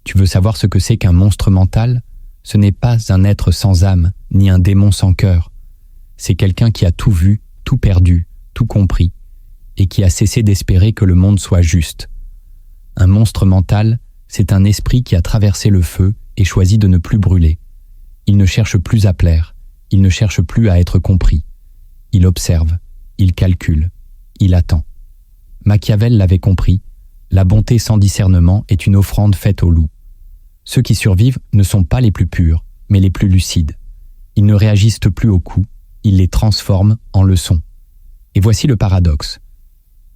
Tu veux savoir ce que c'est qu'un monstre mental? Ce n'est pas un être sans âme, ni un démon sans cœur. C'est quelqu'un qui a tout vu, tout perdu, tout compris, et qui a cessé d'espérer que le monde soit juste. Un monstre mental, c'est un esprit qui a traversé le feu et choisi de ne plus brûler. Il ne cherche plus à plaire, il ne cherche plus à être compris. Il observe, il calcule, il attend. Machiavel l'avait compris, la bonté sans discernement est une offrande faite au loup. Ceux qui survivent ne sont pas les plus purs, mais les plus lucides. Ils ne réagissent plus aux coups, ils les transforment en leçons. Et voici le paradoxe.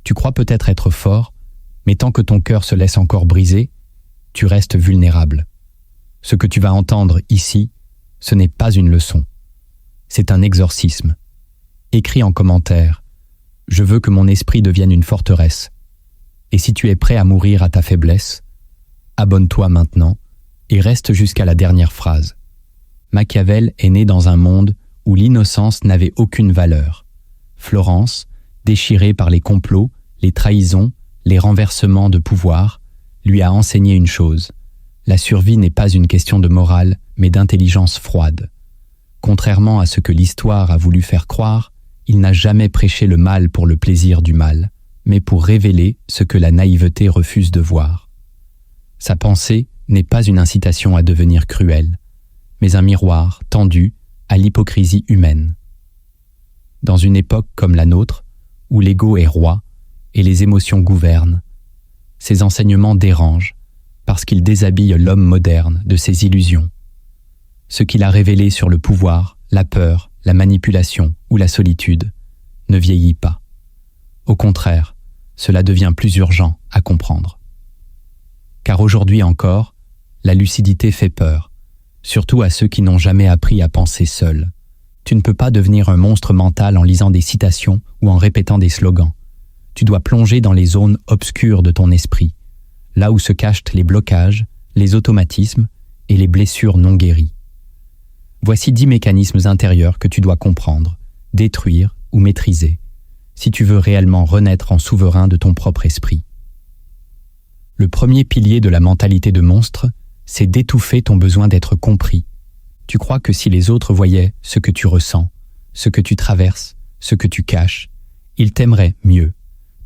Tu crois peut-être être fort, mais tant que ton cœur se laisse encore briser, tu restes vulnérable. Ce que tu vas entendre ici, ce n'est pas une leçon. C'est un exorcisme. Écris en commentaire « Je veux que mon esprit devienne une forteresse ». Et si tu es prêt à mourir à ta faiblesse, abonne-toi maintenant et reste jusqu'à la dernière phrase. Machiavel est né dans un monde où l'innocence n'avait aucune valeur. Florence, déchirée par les complots, les trahisons, les renversements de pouvoir, lui a enseigné une chose. La survie n'est pas une question de morale, mais d'intelligence froide. Contrairement à ce que l'histoire a voulu faire croire, il n'a jamais prêché le mal pour le plaisir du mal, mais pour révéler ce que la naïveté refuse de voir. Sa pensée n'est pas une incitation à devenir cruel, mais un miroir tendu à l'hypocrisie humaine. Dans une époque comme la nôtre, où l'ego est roi et les émotions gouvernent, ces enseignements dérangent parce qu'ils déshabillent l'homme moderne de ses illusions. Ce qu'il a révélé sur le pouvoir, la peur, la manipulation ou la solitude ne vieillit pas. Au contraire, cela devient plus urgent à comprendre. Car aujourd'hui encore, la lucidité fait peur, surtout à ceux qui n'ont jamais appris à penser seuls. Tu ne peux pas devenir un monstre mental en lisant des citations ou en répétant des slogans. Tu dois plonger dans les zones obscures de ton esprit, là où se cachent les blocages, les automatismes et les blessures non guéries. Voici 10 mécanismes intérieurs que tu dois comprendre, détruire ou maîtriser, si tu veux réellement renaître en souverain de ton propre esprit. Le premier pilier de la mentalité de monstre, c'est d'étouffer ton besoin d'être compris. Tu crois que si les autres voyaient ce que tu ressens, ce que tu traverses, ce que tu caches, ils t'aimeraient mieux,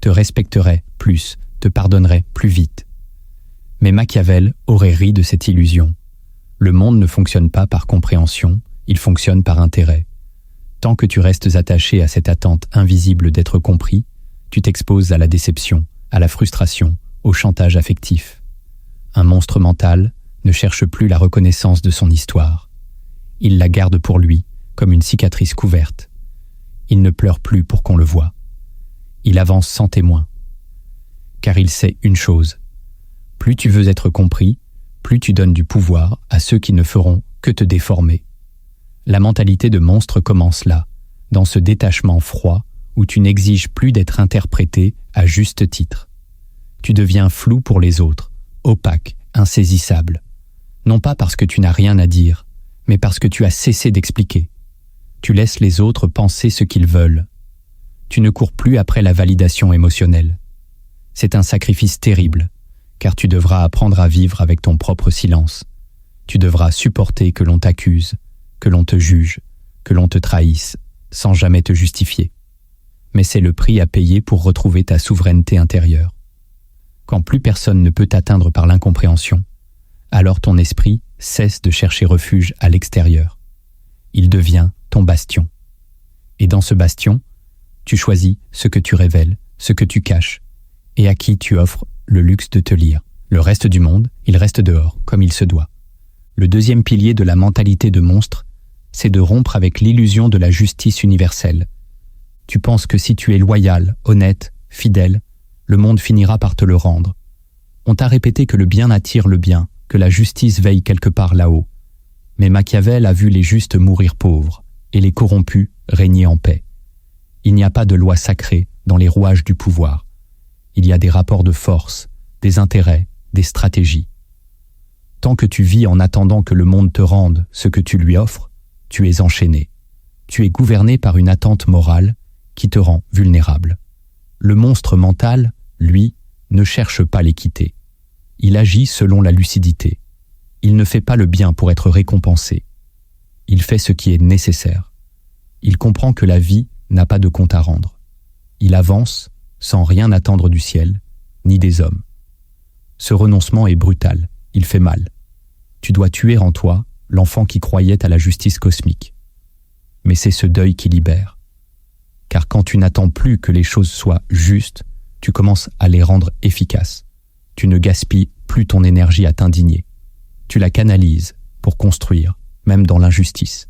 te respecteraient plus, te pardonneraient plus vite. Mais Machiavel aurait ri de cette illusion. Le monde ne fonctionne pas par compréhension, il fonctionne par intérêt. Tant que tu restes attaché à cette attente invisible d'être compris, tu t'exposes à la déception, à la frustration, au chantage affectif. Un monstre mental ne cherche plus la reconnaissance de son histoire. Il la garde pour lui, comme une cicatrice couverte. Il ne pleure plus pour qu'on le voie. Il avance sans témoin. Car il sait une chose. Plus tu veux être compris, plus tu donnes du pouvoir à ceux qui ne feront que te déformer. La mentalité de monstre commence là, dans ce détachement froid où tu n'exiges plus d'être interprété à juste titre. Tu deviens flou pour les autres, opaque, insaisissable. Non pas parce que tu n'as rien à dire, mais parce que tu as cessé d'expliquer. Tu laisses les autres penser ce qu'ils veulent. Tu ne cours plus après la validation émotionnelle. C'est un sacrifice terrible, car tu devras apprendre à vivre avec ton propre silence. Tu devras supporter que l'on t'accuse, que l'on te juge, que l'on te trahisse, sans jamais te justifier. Mais c'est le prix à payer pour retrouver ta souveraineté intérieure. Quand plus personne ne peut t'atteindre par l'incompréhension, alors ton esprit cesse de chercher refuge à l'extérieur. Il devient ton bastion. Et dans ce bastion, tu choisis ce que tu révèles, ce que tu caches, et à qui tu offres le luxe de te lire. Le reste du monde, il reste dehors, comme il se doit. Le deuxième pilier de la mentalité de monstre, c'est de rompre avec l'illusion de la justice universelle. Tu penses que si tu es loyal, honnête, fidèle, le monde finira par te le rendre. On t'a répété que le bien attire le bien, que la justice veille quelque part là-haut. Mais Machiavel a vu les justes mourir pauvres et les corrompus régner en paix. Il n'y a pas de loi sacrée dans les rouages du pouvoir. Il y a des rapports de force, des intérêts, des stratégies. Tant que tu vis en attendant que le monde te rende ce que tu lui offres, tu es enchaîné. Tu es gouverné par une attente morale qui te rend vulnérable. Le monstre mental, lui, ne cherche pas l'équité. Il agit selon la lucidité. Il ne fait pas le bien pour être récompensé. Il fait ce qui est nécessaire. Il comprend que la vie n'a pas de compte à rendre. Il avance sans rien attendre du ciel, ni des hommes. Ce renoncement est brutal, il fait mal. Tu dois tuer en toi l'enfant qui croyait à la justice cosmique. Mais c'est ce deuil qui libère. Car quand tu n'attends plus que les choses soient justes, tu commences à les rendre efficaces. Tu ne gaspilles plus ton énergie à t'indigner. Tu la canalises pour construire, même dans l'injustice.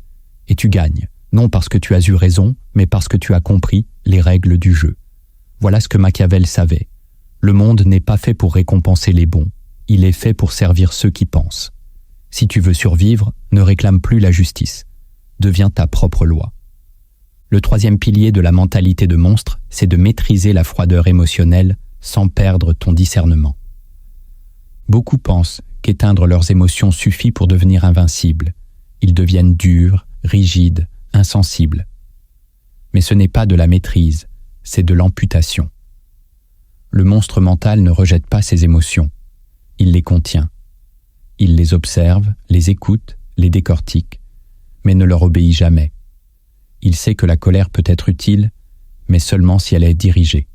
Et tu gagnes, non parce que tu as eu raison, mais parce que tu as compris les règles du jeu. Voilà ce que Machiavel savait. Le monde n'est pas fait pour récompenser les bons, il est fait pour servir ceux qui pensent. Si tu veux survivre, ne réclame plus la justice. Deviens ta propre loi. Le troisième pilier de la mentalité de monstre, c'est de maîtriser la froideur émotionnelle sans perdre ton discernement. Beaucoup pensent qu'éteindre leurs émotions suffit pour devenir invincibles. Ils deviennent durs, rigides, insensibles. Mais ce n'est pas de la maîtrise, c'est de l'amputation. Le monstre mental ne rejette pas ses émotions. Il les contient. Il les observe, les écoute, les décortique, mais ne leur obéit jamais. Il sait que la colère peut être utile, mais seulement si elle est dirigée.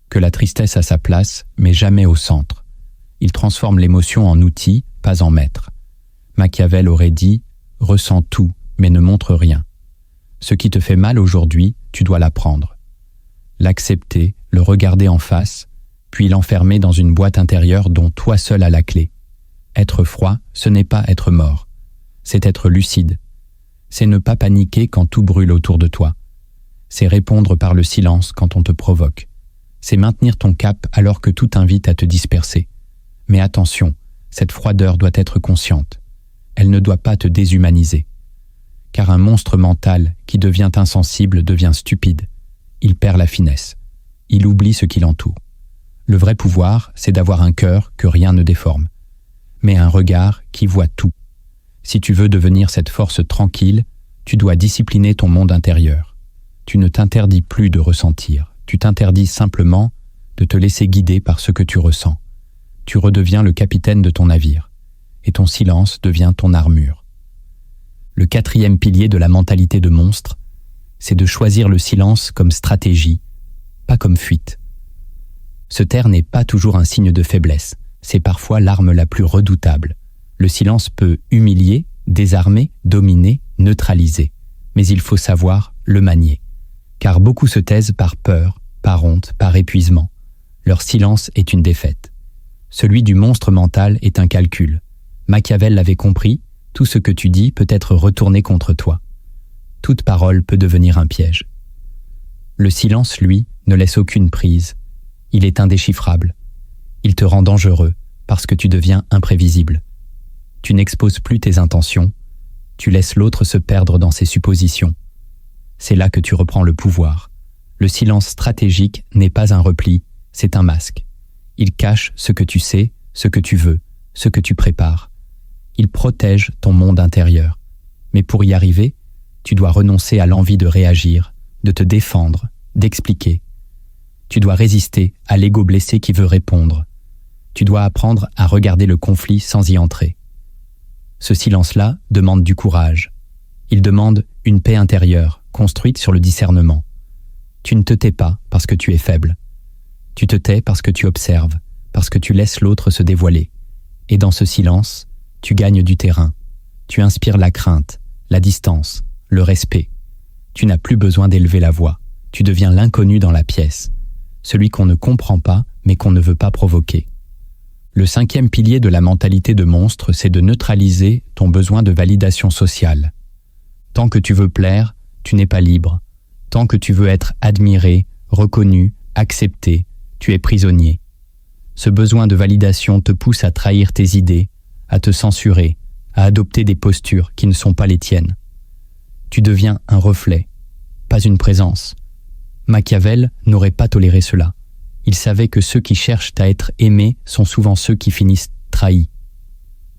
Que la tristesse a sa place, mais jamais au centre. Il transforme l'émotion en outil, pas en maître. Machiavel aurait dit « Ressens tout, mais ne montre rien ». Ce qui te fait mal aujourd'hui, tu dois l'apprendre. L'accepter, le regarder en face, puis l'enfermer dans une boîte intérieure dont toi seul as la clé. Être froid, ce n'est pas être mort. C'est être lucide. C'est ne pas paniquer quand tout brûle autour de toi. C'est répondre par le silence quand on te provoque. C'est maintenir ton cap alors que tout invite à te disperser. Mais attention, cette froideur doit être consciente. Elle ne doit pas te déshumaniser. Car un monstre mental qui devient insensible devient stupide. Il perd la finesse. Il oublie ce qui l'entoure. Le vrai pouvoir, c'est d'avoir un cœur que rien ne déforme, mais un regard qui voit tout. Si tu veux devenir cette force tranquille, tu dois discipliner ton monde intérieur. Tu ne t'interdis plus de ressentir, tu t'interdis simplement de te laisser guider par ce que tu ressens. Tu redeviens le capitaine de ton navire, et ton silence devient ton armure. Le quatrième pilier de la mentalité de monstre, c'est de choisir le silence comme stratégie, pas comme fuite. Se taire n'est pas toujours un signe de faiblesse, c'est parfois l'arme la plus redoutable. Le silence peut humilier, désarmer, dominer, neutraliser, mais il faut savoir le manier. Car beaucoup se taisent par peur, par honte, par épuisement. Leur silence est une défaite. Celui du monstre mental est un calcul. Machiavel l'avait compris, tout ce que tu dis peut être retourné contre toi. Toute parole peut devenir un piège. Le silence, lui, ne laisse aucune prise. Il est indéchiffrable. Il te rend dangereux parce que tu deviens imprévisible. Tu n'exposes plus tes intentions, tu laisses l'autre se perdre dans ses suppositions. C'est là que tu reprends le pouvoir. Le silence stratégique n'est pas un repli, c'est un masque. Il cache ce que tu sais, ce que tu veux, ce que tu prépares. Il protège ton monde intérieur. Mais pour y arriver, tu dois renoncer à l'envie de réagir, de te défendre, d'expliquer. Tu dois résister à l'ego blessé qui veut répondre. Tu dois apprendre à regarder le conflit sans y entrer. Ce silence-là demande du courage. Il demande une paix intérieure, construite sur le discernement. Tu ne te tais pas parce que tu es faible. Tu te tais parce que tu observes, parce que tu laisses l'autre se dévoiler. Et dans ce silence, tu gagnes du terrain. Tu inspires la crainte, la distance, le respect. Tu n'as plus besoin d'élever la voix. Tu deviens l'inconnu dans la pièce. Celui qu'on ne comprend pas, mais qu'on ne veut pas provoquer. Le cinquième pilier de la mentalité de monstre, c'est de neutraliser ton besoin de validation sociale. Tant que tu veux plaire, tu n'es pas libre. Tant que tu veux être admiré, reconnu, accepté, tu es prisonnier. Ce besoin de validation te pousse à trahir tes idées, à te censurer, à adopter des postures qui ne sont pas les tiennes. Tu deviens un reflet, pas une présence. Machiavel n'aurait pas toléré cela. Il savait que ceux qui cherchent à être aimés sont souvent ceux qui finissent trahis.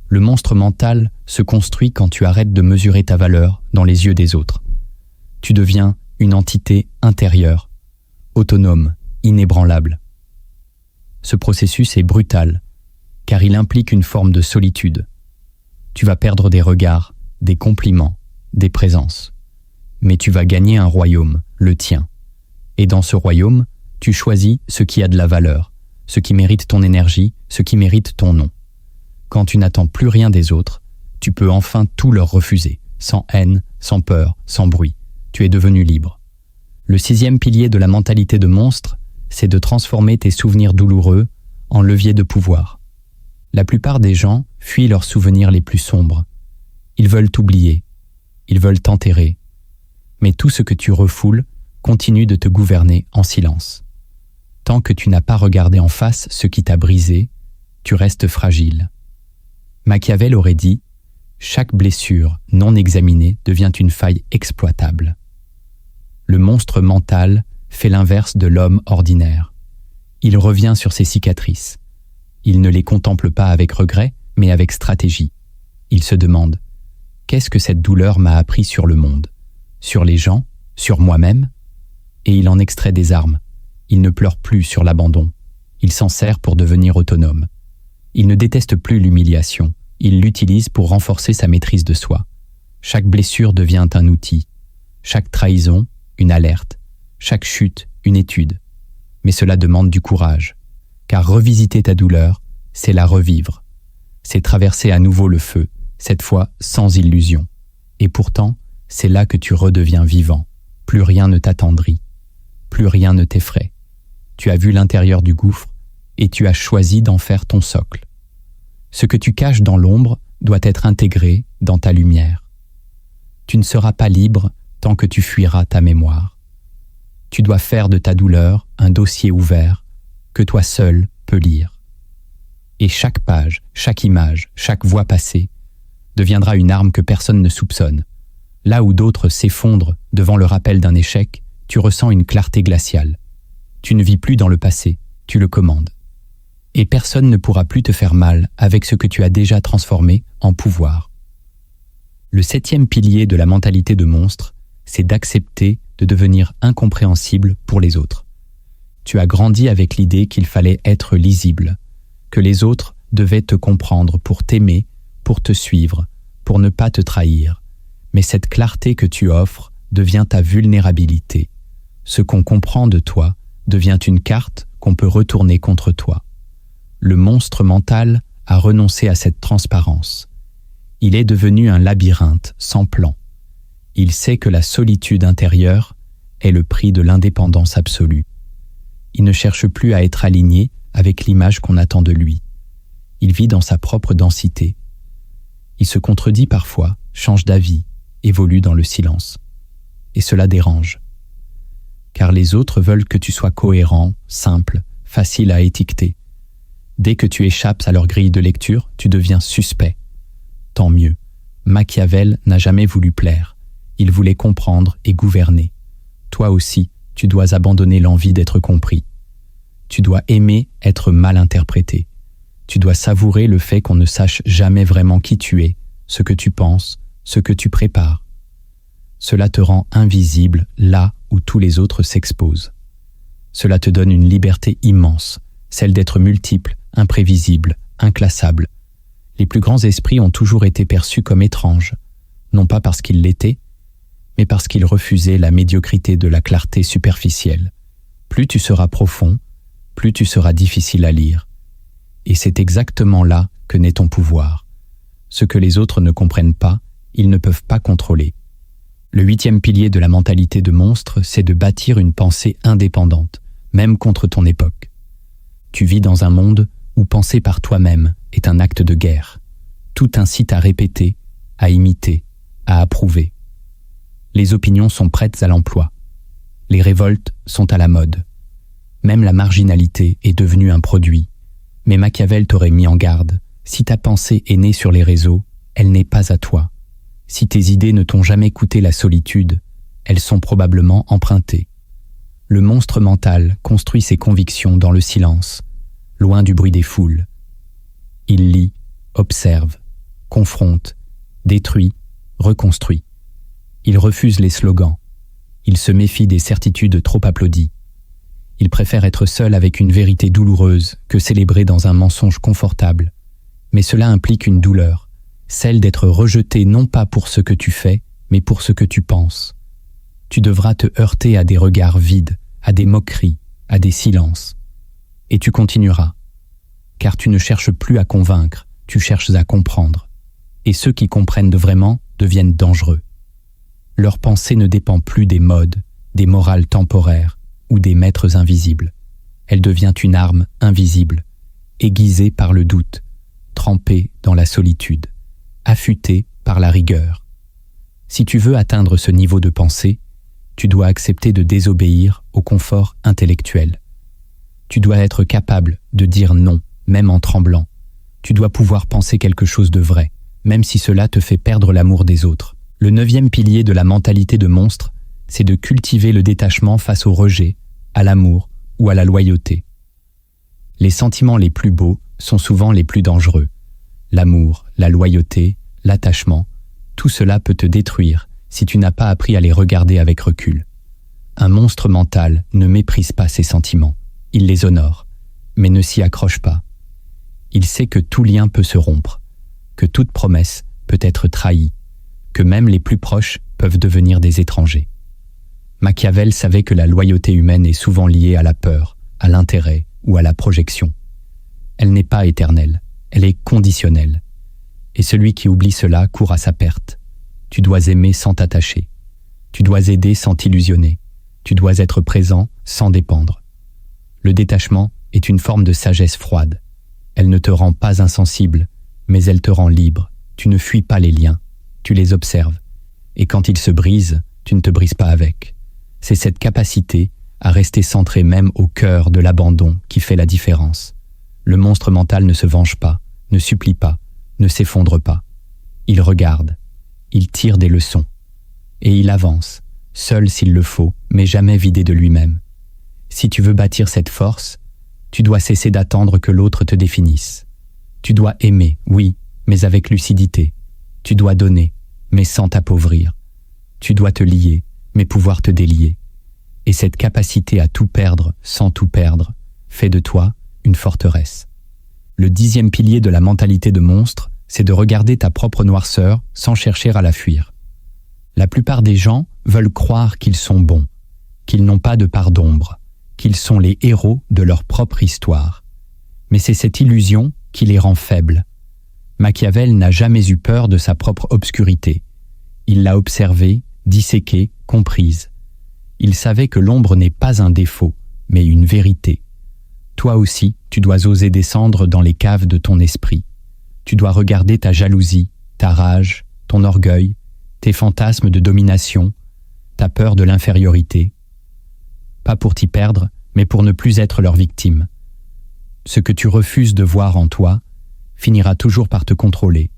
Le monstre mental se construit quand tu arrêtes de mesurer ta valeur dans les yeux des autres. Tu deviens une entité intérieure, autonome, inébranlable. Ce processus est brutal. car il implique une forme de solitude. Tu vas perdre des regards, des compliments, des présences. Mais tu vas gagner un royaume, le tien. Et dans ce royaume, tu choisis ce qui a de la valeur, ce qui mérite ton énergie, ce qui mérite ton nom. Quand tu n'attends plus rien des autres, tu peux enfin tout leur refuser, sans haine, sans peur, sans bruit. Tu es devenu libre. Le 6e pilier de la mentalité de monstre, c'est de transformer tes souvenirs douloureux en levier de pouvoir. La plupart des gens fuient leurs souvenirs les plus sombres. Ils veulent t'oublier, ils veulent t'enterrer. Mais tout ce que tu refoules continue de te gouverner en silence. Tant que tu n'as pas regardé en face ce qui t'a brisé, tu restes fragile. Machiavel aurait dit « Chaque blessure non examinée devient une faille exploitable ». Le monstre mental fait l'inverse de l'homme ordinaire. Il revient sur ses cicatrices. Il ne les contemple pas avec regret, mais avec stratégie. Il se demande « Qu'est-ce que cette douleur m'a appris sur le monde ? Sur les gens ? Sur moi-même ?» Et il en extrait des armes. Il ne pleure plus sur l'abandon. Il s'en sert pour devenir autonome. Il ne déteste plus l'humiliation. Il l'utilise pour renforcer sa maîtrise de soi. Chaque blessure devient un outil. Chaque trahison, une alerte. Chaque chute, une étude. Mais cela demande du courage. Car revisiter ta douleur, c'est la revivre. C'est traverser à nouveau le feu, cette fois sans illusion. Et pourtant, c'est là que tu redeviens vivant. Plus rien ne t'attendrit. Plus rien ne t'effraie. Tu as vu l'intérieur du gouffre et tu as choisi d'en faire ton socle. Ce que tu caches dans l'ombre doit être intégré dans ta lumière. Tu ne seras pas libre tant que tu fuiras ta mémoire. Tu dois faire de ta douleur un dossier ouvert que toi seul peux lire. Et chaque page, chaque image, chaque voix passée deviendra une arme que personne ne soupçonne. Là où d'autres s'effondrent devant le rappel d'un échec, tu ressens une clarté glaciale. Tu ne vis plus dans le passé, tu le commandes. Et personne ne pourra plus te faire mal avec ce que tu as déjà transformé en pouvoir. Le 7e pilier de la mentalité de monstre, c'est d'accepter de devenir incompréhensible pour les autres. Tu as grandi avec l'idée qu'il fallait être lisible, que les autres devaient te comprendre pour t'aimer, pour te suivre, pour ne pas te trahir. Mais cette clarté que tu offres devient ta vulnérabilité. Ce qu'on comprend de toi devient une carte qu'on peut retourner contre toi. Le monstre mental a renoncé à cette transparence. Il est devenu un labyrinthe sans plan. Il sait que la solitude intérieure est le prix de l'indépendance absolue. Il ne cherche plus à être aligné avec l'image qu'on attend de lui. Il vit dans sa propre densité. Il se contredit parfois, change d'avis, évolue dans le silence. Et cela dérange. Car les autres veulent que tu sois cohérent, simple, facile à étiqueter. Dès que tu échappes à leur grille de lecture, tu deviens suspect. Tant mieux. Machiavel n'a jamais voulu plaire. Il voulait comprendre et gouverner. Toi aussi, tu dois abandonner l'envie d'être compris. Tu dois aimer être mal interprété. Tu dois savourer le fait qu'on ne sache jamais vraiment qui tu es, ce que tu penses, ce que tu prépares. Cela te rend invisible là où tous les autres s'exposent. Cela te donne une liberté immense, celle d'être multiple, imprévisible, inclassable. Les plus grands esprits ont toujours été perçus comme étranges, non pas parce qu'ils l'étaient, mais parce qu'ils refusaient la médiocrité de la clarté superficielle. Plus tu seras profond, plus tu seras difficile à lire. Et c'est exactement là que naît ton pouvoir. Ce que les autres ne comprennent pas, ils ne peuvent pas contrôler. Le 8e pilier de la mentalité de monstre, c'est de bâtir une pensée indépendante, même contre ton époque. Tu vis dans un monde où penser par toi-même est un acte de guerre. Tout incite à répéter, à imiter, à approuver. Les opinions sont prêtes à l'emploi. Les révoltes sont à la mode. Même la marginalité est devenue un produit. Mais Machiavel t'aurait mis en garde. Si ta pensée est née sur les réseaux, elle n'est pas à toi. Si tes idées ne t'ont jamais coûté la solitude, elles sont probablement empruntées. Le monstre mental construit ses convictions dans le silence, loin du bruit des foules. Il lit, observe, confronte, détruit, reconstruit. Il refuse les slogans. Il se méfie des certitudes trop applaudies. Il préfère être seul avec une vérité douloureuse que célébrer dans un mensonge confortable Mais cela implique une douleur, celle d'être rejeté non pas pour ce que tu fais, mais pour ce que tu penses. Tu devras te heurter à des regards vides, à des moqueries, à des silences. Et tu continueras. Car tu ne cherches plus à convaincre, tu cherches à comprendre. Et ceux qui comprennent vraiment deviennent dangereux. Leur pensée ne dépend plus des modes, des morales temporaires ou des maîtres invisibles. Elle devient une arme invisible, aiguisée par le doute, trempée dans la solitude, affûtée par la rigueur. Si tu veux atteindre ce niveau de pensée, tu dois accepter de désobéir au confort intellectuel. Tu dois être capable de dire non, même en tremblant. Tu dois pouvoir penser quelque chose de vrai, même si cela te fait perdre l'amour des autres. Le 9e pilier de la mentalité de monstre, c'est de cultiver le détachement face au rejet, à l'amour ou à la loyauté. Les sentiments les plus beaux sont souvent les plus dangereux. L'amour, la loyauté, l'attachement, tout cela peut te détruire si tu n'as pas appris à les regarder avec recul. Un monstre mental ne méprise pas ses sentiments. Il les honore, mais ne s'y accroche pas. Il sait que tout lien peut se rompre, que toute promesse peut être trahie, que même les plus proches peuvent devenir des étrangers. Machiavel savait que la loyauté humaine est souvent liée à la peur, à l'intérêt ou à la projection. Elle n'est pas éternelle, elle est conditionnelle. Et celui qui oublie cela court à sa perte. Tu dois aimer sans t'attacher. Tu dois aider sans t'illusionner. Tu dois être présent sans dépendre. Le détachement est une forme de sagesse froide. Elle ne te rend pas insensible, mais elle te rend libre. Tu ne fuis pas les liens, tu les observes. Et quand ils se brisent, tu ne te brises pas avec. C'est cette capacité à rester centré même au cœur de l'abandon qui fait la différence. Le monstre mental ne se venge pas, ne supplie pas, ne s'effondre pas. Il regarde, il tire des leçons. Et il avance, seul s'il le faut, mais jamais vidé de lui-même. Si tu veux bâtir cette force, tu dois cesser d'attendre que l'autre te définisse. Tu dois aimer, oui, mais avec lucidité. Tu dois donner, mais sans t'appauvrir. Tu dois te lier, mais pouvoir te délier. Et cette capacité à tout perdre sans tout perdre fait de toi une forteresse. Le 10e pilier de la mentalité de monstre, c'est de regarder ta propre noirceur sans chercher à la fuir. La plupart des gens veulent croire qu'ils sont bons, qu'ils n'ont pas de part d'ombre, qu'ils sont les héros de leur propre histoire. Mais c'est cette illusion qui les rend faibles. Machiavel n'a jamais eu peur de sa propre obscurité. Il l'a observée, disséquée, comprise. Il savait que l'ombre n'est pas un défaut, mais une vérité. Toi aussi, tu dois oser descendre dans les caves de ton esprit. Tu dois regarder ta jalousie, ta rage, ton orgueil, tes fantasmes de domination, ta peur de l'infériorité. Pas pour t'y perdre, mais pour ne plus être leur victime. Ce que tu refuses de voir en toi finira toujours par te contrôler.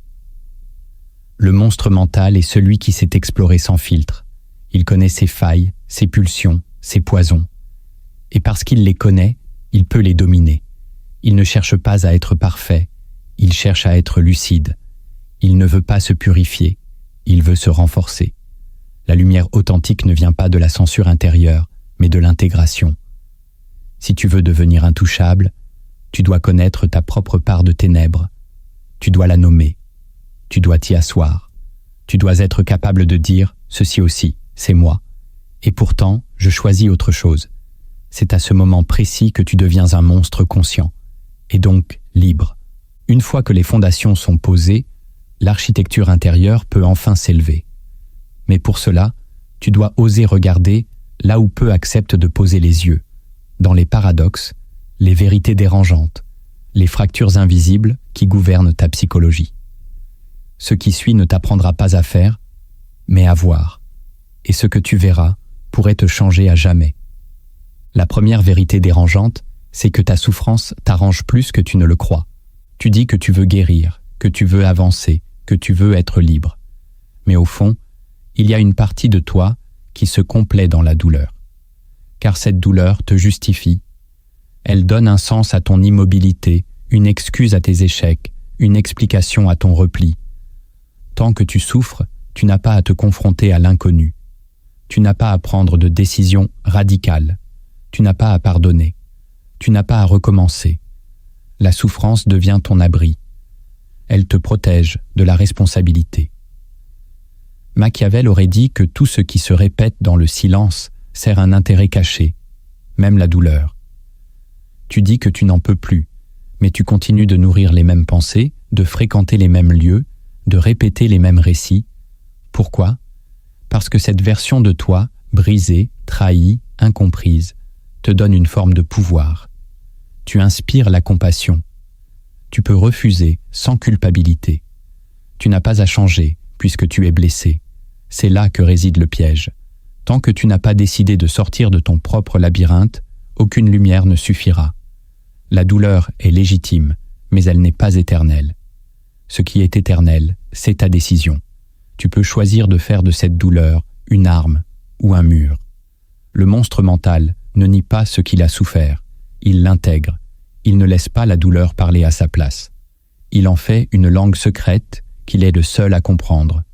Le monstre mental est celui qui sait explorer sans filtre. Il connaît ses failles, ses pulsions, ses poisons. Et parce qu'il les connaît, il peut les dominer. Il ne cherche pas à être parfait, il cherche à être lucide. Il ne veut pas se purifier, il veut se renforcer. La lumière authentique ne vient pas de la censure intérieure, mais de l'intégration. Si tu veux devenir intouchable, tu dois connaître ta propre part de ténèbres. Tu dois la nommer. Tu dois t'y asseoir. Tu dois être capable de dire « ceci aussi, c'est moi ». Et pourtant, je choisis autre chose. C'est à ce moment précis que tu deviens un monstre conscient, et donc libre. Une fois que les fondations sont posées, l'architecture intérieure peut enfin s'élever. Mais pour cela, tu dois oser regarder là où peu acceptent de poser les yeux, dans les paradoxes, les vérités dérangeantes, les fractures invisibles qui gouvernent ta psychologie. Ce qui suit ne t'apprendra pas à faire, mais à voir. Et ce que tu verras pourrait te changer à jamais. La première vérité dérangeante, c'est que ta souffrance t'arrange plus que tu ne le crois. Tu dis que tu veux guérir, que tu veux avancer, que tu veux être libre. Mais au fond, il y a une partie de toi qui se complaît dans la douleur. Car cette douleur te justifie. Elle donne un sens à ton immobilité, une excuse à tes échecs, une explication à ton repli. Tant que tu souffres, tu n'as pas à te confronter à l'inconnu. Tu n'as pas à prendre de décisions radicales. Tu n'as pas à pardonner. Tu n'as pas à recommencer. La souffrance devient ton abri. elle te protège de la responsabilité. Machiavel aurait dit que tout ce qui se répète dans le silence sert un intérêt caché, même la douleur. Tu dis que tu n'en peux plus, mais tu continues de nourrir les mêmes pensées, de fréquenter les mêmes lieux, de répéter les mêmes récits. Pourquoi ? Parce que cette version de toi, brisée, trahie, incomprise, te donne une forme de pouvoir. Tu inspires la compassion. Tu peux refuser sans culpabilité. Tu n'as pas à changer puisque tu es blessé. C'est là que réside le piège. Tant que tu n'as pas décidé de sortir de ton propre labyrinthe, aucune lumière ne suffira. La douleur est légitime, mais elle n'est pas éternelle. Ce qui est éternel, c'est ta décision. Tu peux choisir de faire de cette douleur une arme ou un mur. Le monstre mental ne nie pas ce qu'il a souffert. Il l'intègre. Il ne laisse pas la douleur parler à sa place. Il en fait une langue secrète qu'il est le seul à comprendre.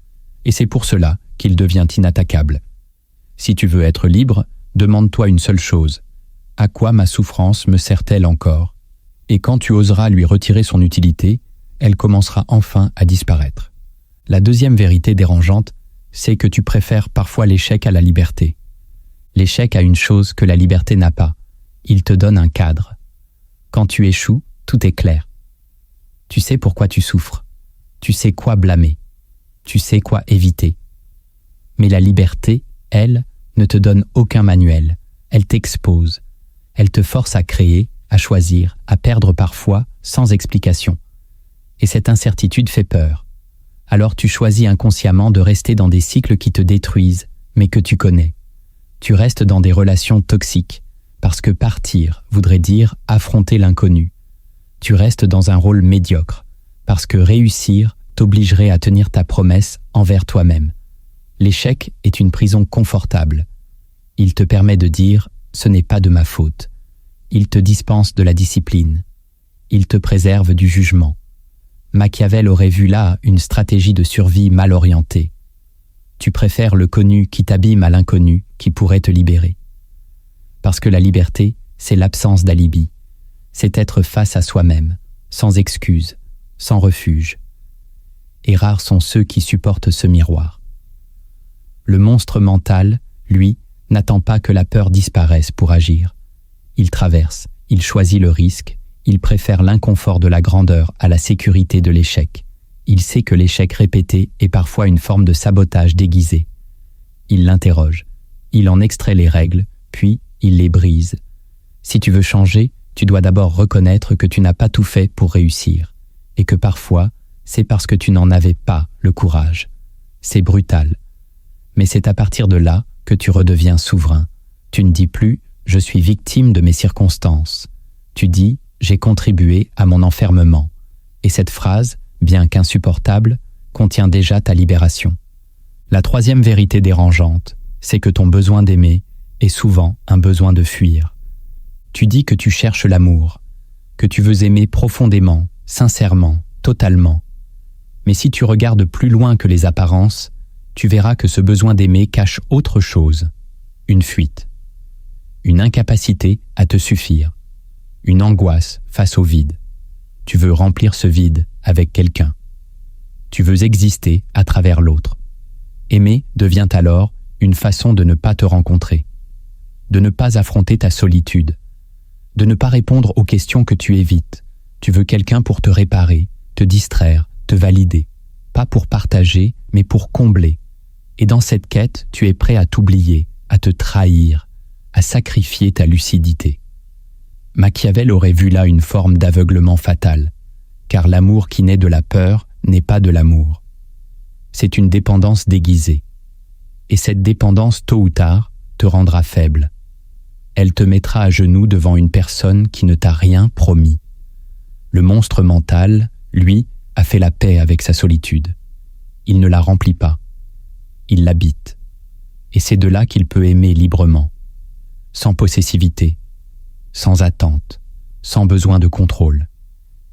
Et c'est pour cela qu'il devient inattaquable. Si tu veux être libre, demande-toi une seule chose. À quoi ma souffrance me sert-elle encore ? Et quand tu oseras lui retirer son utilité, elle commencera enfin à disparaître. La deuxième vérité dérangeante, c'est que tu préfères parfois l'échec à la liberté. L'échec a une chose que la liberté n'a pas. Il te donne un cadre. Quand tu échoues, tout est clair. Tu sais pourquoi tu souffres. Tu sais quoi blâmer. Tu sais quoi éviter. Mais la liberté, elle, ne te donne aucun manuel. Elle t'expose. Elle te force à créer, à choisir, à perdre parfois, sans explication. Et cette incertitude fait peur. Alors tu choisis inconsciemment de rester dans des cycles qui te détruisent, mais que tu connais. Tu restes dans des relations toxiques, parce que partir voudrait dire affronter l'inconnu. Tu restes dans un rôle médiocre, parce que réussir t'obligerait à tenir ta promesse envers toi-même. L'échec est une prison confortable. Il te permet de dire « ce n'est pas de ma faute ». Il te dispense de la discipline. Il te préserve du jugement. Machiavel aurait vu là une stratégie de survie mal orientée. Tu préfères le connu qui t'abîme à l'inconnu qui pourrait te libérer. Parce que la liberté, c'est l'absence d'alibi. C'est être face à soi-même, sans excuse, sans refuge. Et rares sont ceux qui supportent ce miroir. Le monstre mental, lui, n'attend pas que la peur disparaisse pour agir. Il traverse, il choisit le risque, il préfère l'inconfort de la grandeur à la sécurité de l'échec. Il sait que l'échec répété est parfois une forme de sabotage déguisé. Il l'interroge, il en extrait les règles, puis il les brise. Si tu veux changer, tu dois d'abord reconnaître que tu n'as pas tout fait pour réussir, et que parfois, c'est parce que tu n'en avais pas le courage. C'est brutal. Mais c'est à partir de là que tu redeviens souverain. Tu ne dis plus « je suis victime de mes circonstances ». Tu dis « j'ai contribué à mon enfermement ». Et cette phrase, bien qu'insupportable, contient déjà ta libération. La troisième vérité dérangeante, c'est que ton besoin d'aimer est souvent un besoin de fuir. Tu dis que tu cherches l'amour, que tu veux aimer profondément, sincèrement, totalement. Mais si tu regardes plus loin que les apparences, tu verras que ce besoin d'aimer cache autre chose, une fuite, une incapacité à te suffire, une angoisse face au vide. Tu veux remplir ce vide avec quelqu'un. Tu veux exister à travers l'autre. Aimer devient alors une façon de ne pas te rencontrer, de ne pas affronter ta solitude, de ne pas répondre aux questions que tu évites. Tu veux quelqu'un pour te réparer, te distraire, te valider, pas pour partager, mais pour combler. Et dans cette quête, tu es prêt à t'oublier, à te trahir, à sacrifier ta lucidité. Machiavel aurait vu là une forme d'aveuglement fatal, car l'amour qui naît de la peur n'est pas de l'amour. C'est une dépendance déguisée. Et cette dépendance, tôt ou tard, te rendra faible. Elle te mettra à genoux devant une personne qui ne t'a rien promis. Le monstre mental, lui, a fait la paix avec sa solitude. Il ne la remplit pas. Il l'habite. Et c'est de là qu'il peut aimer librement, sans possessivité, sans attente, sans besoin de contrôle.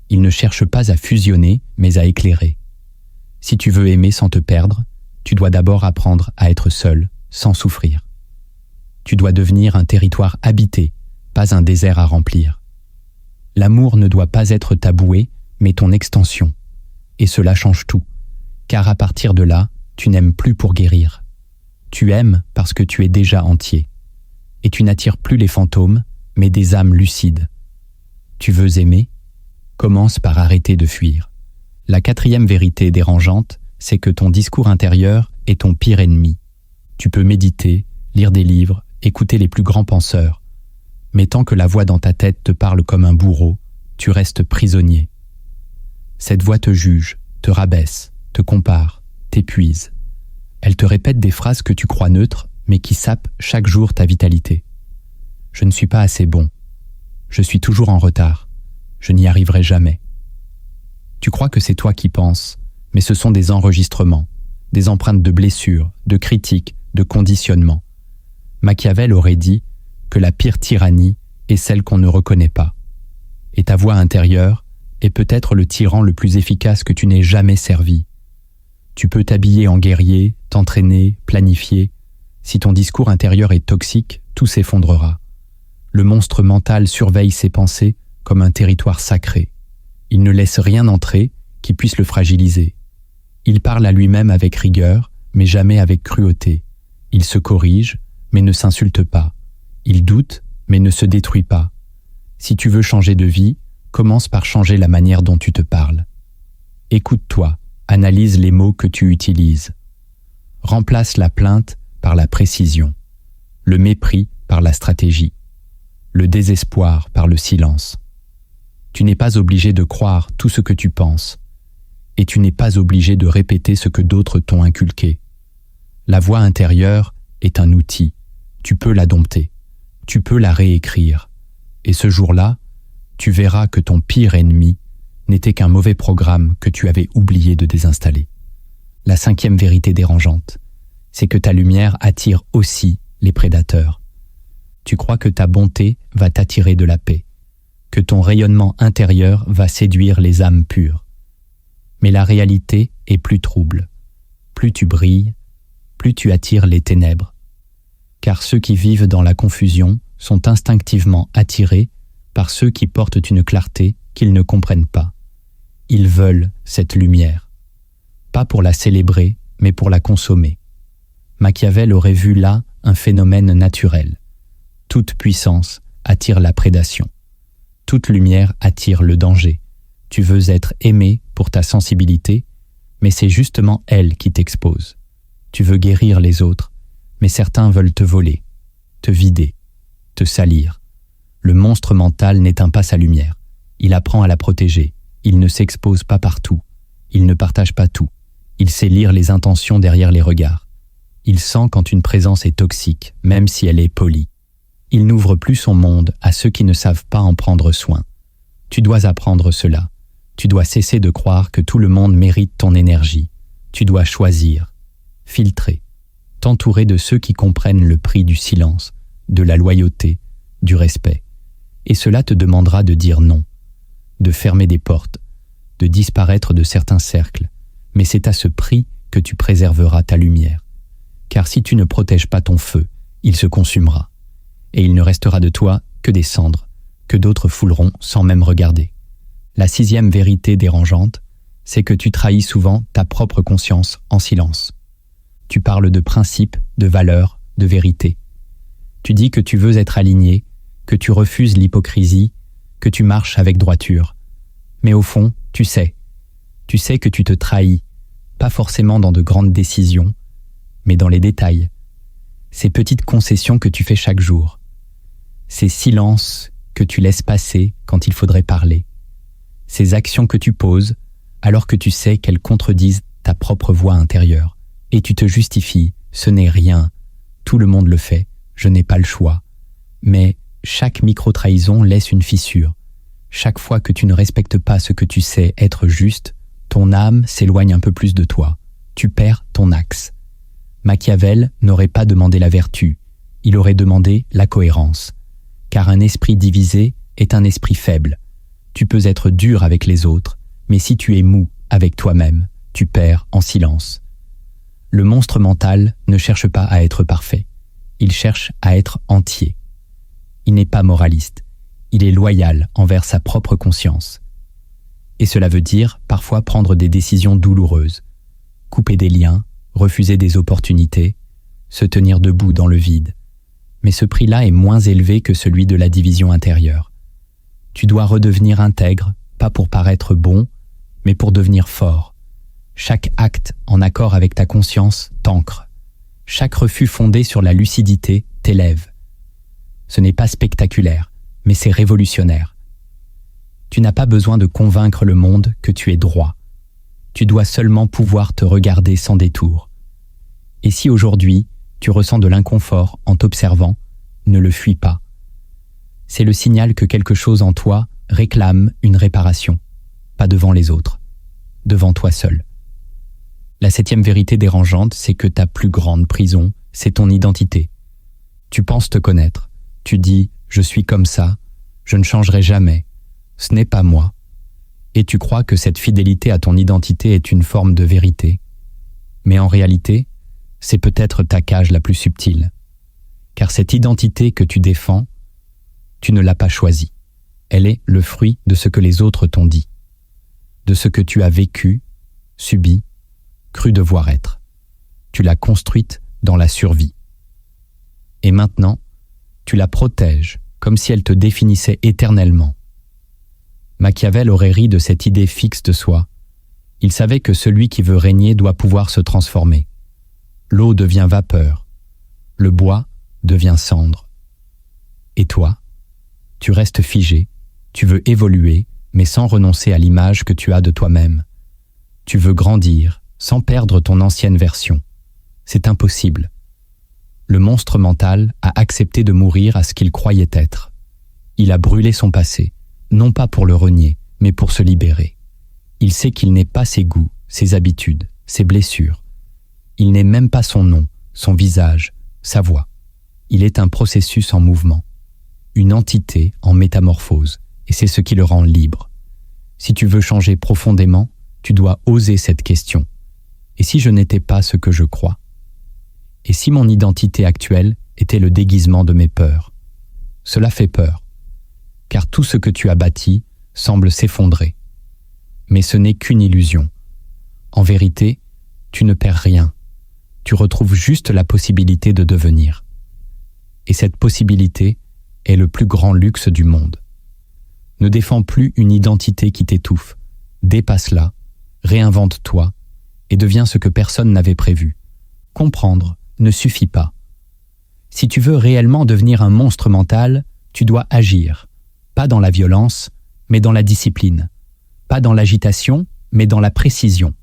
Il ne cherche pas à fusionner, mais à éclairer. Si tu veux aimer sans te perdre, tu dois d'abord apprendre à être seul, sans souffrir. Tu dois devenir un territoire habité, pas un désert à remplir. L'amour ne doit pas être ta bouée, mais ton extension. et cela change tout, car à partir de là, tu n'aimes plus pour guérir. Tu aimes parce que tu es déjà entier, et tu n'attires plus les fantômes, mais des âmes lucides. Tu veux aimer? Commence par arrêter de fuir. La 4e vérité dérangeante, c'est que ton discours intérieur est ton pire ennemi. Tu peux méditer, lire des livres, écouter les plus grands penseurs, mais tant que la voix dans ta tête te parle comme un bourreau, tu restes prisonnier. Cette voix te juge, te rabaisse, te compare, t'épuise. Elle te répète des phrases que tu crois neutres, mais qui sapent chaque jour ta vitalité. Je ne suis pas assez bon. Je suis toujours en retard. Je n'y arriverai jamais. Tu crois que c'est toi qui penses, mais ce sont des enregistrements, des empreintes de blessures, de critiques, de conditionnements. Machiavel aurait dit que la pire tyrannie est celle qu'on ne reconnaît pas. Et ta voix intérieure est peut-être le tyran le plus efficace que tu n'aies jamais servi. Tu peux t'habiller en guerrier, t'entraîner, planifier. Si ton discours intérieur est toxique, tout s'effondrera. Le monstre mental surveille ses pensées comme un territoire sacré. Il ne laisse rien entrer qui puisse le fragiliser. Il parle à lui-même avec rigueur, mais jamais avec cruauté. Il se corrige, mais ne s'insulte pas. Il doute, mais ne se détruit pas. Si tu veux changer de vie, commence par changer la manière dont tu te parles. Écoute-toi, analyse les mots que tu utilises. Remplace la plainte par la précision, le mépris par la stratégie, le désespoir par le silence. Tu n'es pas obligé de croire tout ce que tu penses, et tu n'es pas obligé de répéter ce que d'autres t'ont inculqué. La voix intérieure est un outil, tu peux la dompter, tu peux la réécrire, et ce jour-là, tu verras que ton pire ennemi n'était qu'un mauvais programme que tu avais oublié de désinstaller. La 5e vérité dérangeante, c'est que ta lumière attire aussi les prédateurs. Tu crois que ta bonté va t'attirer de la paix, que ton rayonnement intérieur va séduire les âmes pures. Mais la réalité est plus trouble. Plus tu brilles, plus tu attires les ténèbres. Car ceux qui vivent dans la confusion sont instinctivement attirés par ceux qui portent une clarté qu'ils ne comprennent pas. Ils veulent cette lumière, pas pour la célébrer, mais pour la consommer. Machiavel aurait vu là un phénomène naturel. Toute puissance attire la prédation. Toute lumière attire le danger. Tu veux être aimé pour ta sensibilité, mais c'est justement elle qui t'expose. Tu veux guérir les autres, mais certains veulent te voler, te vider, te salir. Le monstre mental n'éteint pas sa lumière. Il apprend à la protéger. Il ne s'expose pas partout. Il ne partage pas tout. Il sait lire les intentions derrière les regards. Il sent quand une présence est toxique, même si elle est polie. Il n'ouvre plus son monde à ceux qui ne savent pas en prendre soin. Tu dois apprendre cela. Tu dois cesser de croire que tout le monde mérite ton énergie. Tu dois choisir, filtrer, t'entourer de ceux qui comprennent le prix du silence, de la loyauté, du respect. Et cela te demandera de dire non, de fermer des portes, de disparaître de certains cercles. Mais c'est à ce prix que tu préserveras ta lumière. Car si tu ne protèges pas ton feu, il se consumera. Et il ne restera de toi que des cendres, que d'autres fouleront sans même regarder. La 6e vérité dérangeante, c'est que tu trahis souvent ta propre conscience en silence. Tu parles de principes, de valeurs, de vérité. Tu dis que tu veux être aligné, que tu refuses l'hypocrisie, que tu marches avec droiture. Mais au fond, tu sais que tu te trahis, pas forcément dans de grandes décisions, mais dans les détails. Ces petites concessions que tu fais chaque jour. Ces silences que tu laisses passer quand il faudrait parler. Ces actions que tu poses alors que tu sais qu'elles contredisent ta propre voix intérieure. Et tu te justifies, ce n'est rien, tout le monde le fait, je n'ai pas le choix. Mais chaque micro-trahison laisse une fissure. Chaque fois que tu ne respectes pas ce que tu sais être juste, ton âme s'éloigne un peu plus de toi. Tu perds ton axe. Machiavel n'aurait pas demandé la vertu, il aurait demandé la cohérence. Car un esprit divisé est un esprit faible. Tu peux être dur avec les autres, mais si tu es mou avec toi-même, tu perds en silence. Le monstre mental ne cherche pas à être parfait, il cherche à être entier. Il n'est pas moraliste, il est loyal envers sa propre conscience. Et cela veut dire parfois prendre des décisions douloureuses, couper des liens, refuser des opportunités, se tenir debout dans le vide. Mais ce prix-là est moins élevé que celui de la division intérieure. Tu dois redevenir intègre, pas pour paraître bon, mais pour devenir fort. Chaque acte en accord avec ta conscience t'ancre. Chaque refus fondé sur la lucidité t'élève. Ce n'est pas spectaculaire, mais c'est révolutionnaire. Tu n'as pas besoin de convaincre le monde que tu es droit. Tu dois seulement pouvoir te regarder sans détour. Et si aujourd'hui, tu ressens de l'inconfort en t'observant, ne le fuis pas. C'est le signal que quelque chose en toi réclame une réparation, pas devant les autres, devant toi seul. La 7e vérité dérangeante, c'est que ta plus grande prison, c'est ton identité. Tu penses te connaître, tu dis « je suis comme ça, je ne changerai jamais ». Ce n'est pas moi. Et tu crois que cette fidélité à ton identité est une forme de vérité. Mais en réalité, c'est peut-être ta cage la plus subtile. Car cette identité que tu défends, tu ne l'as pas choisie. Elle est le fruit de ce que les autres t'ont dit, de ce que tu as vécu, subi, cru devoir être. Tu l'as construite dans la survie. Et maintenant, tu la protèges comme si elle te définissait éternellement. Machiavel aurait ri de cette idée fixe de soi. Il savait que celui qui veut régner doit pouvoir se transformer. L'eau devient vapeur, le bois devient cendre. Et toi, tu restes figé, tu veux évoluer, mais sans renoncer à l'image que tu as de toi-même. Tu veux grandir, sans perdre ton ancienne version. C'est impossible. Le monstre mental a accepté de mourir à ce qu'il croyait être. Il a brûlé son passé, non pas pour le renier, mais pour se libérer. Il sait qu'il n'est pas ses goûts, ses habitudes, ses blessures. Il n'est même pas son nom, son visage, sa voix. Il est un processus en mouvement, une entité en métamorphose, et c'est ce qui le rend libre. Si tu veux changer profondément, tu dois oser cette question. Et si je n'étais pas ce que je crois? Et si mon identité actuelle était le déguisement de mes peurs? Cela fait peur, car tout ce que tu as bâti semble s'effondrer. Mais ce n'est qu'une illusion. En vérité, tu ne perds rien. Tu retrouves juste la possibilité de devenir. Et cette possibilité est le plus grand luxe du monde. Ne défends plus une identité qui t'étouffe. Dépasse-la, réinvente-toi et deviens ce que personne n'avait prévu. Comprendre ne suffit pas. Si tu veux réellement devenir un monstre mental, tu dois agir. Pas dans la violence, mais dans la discipline. Pas dans l'agitation, mais dans la précision.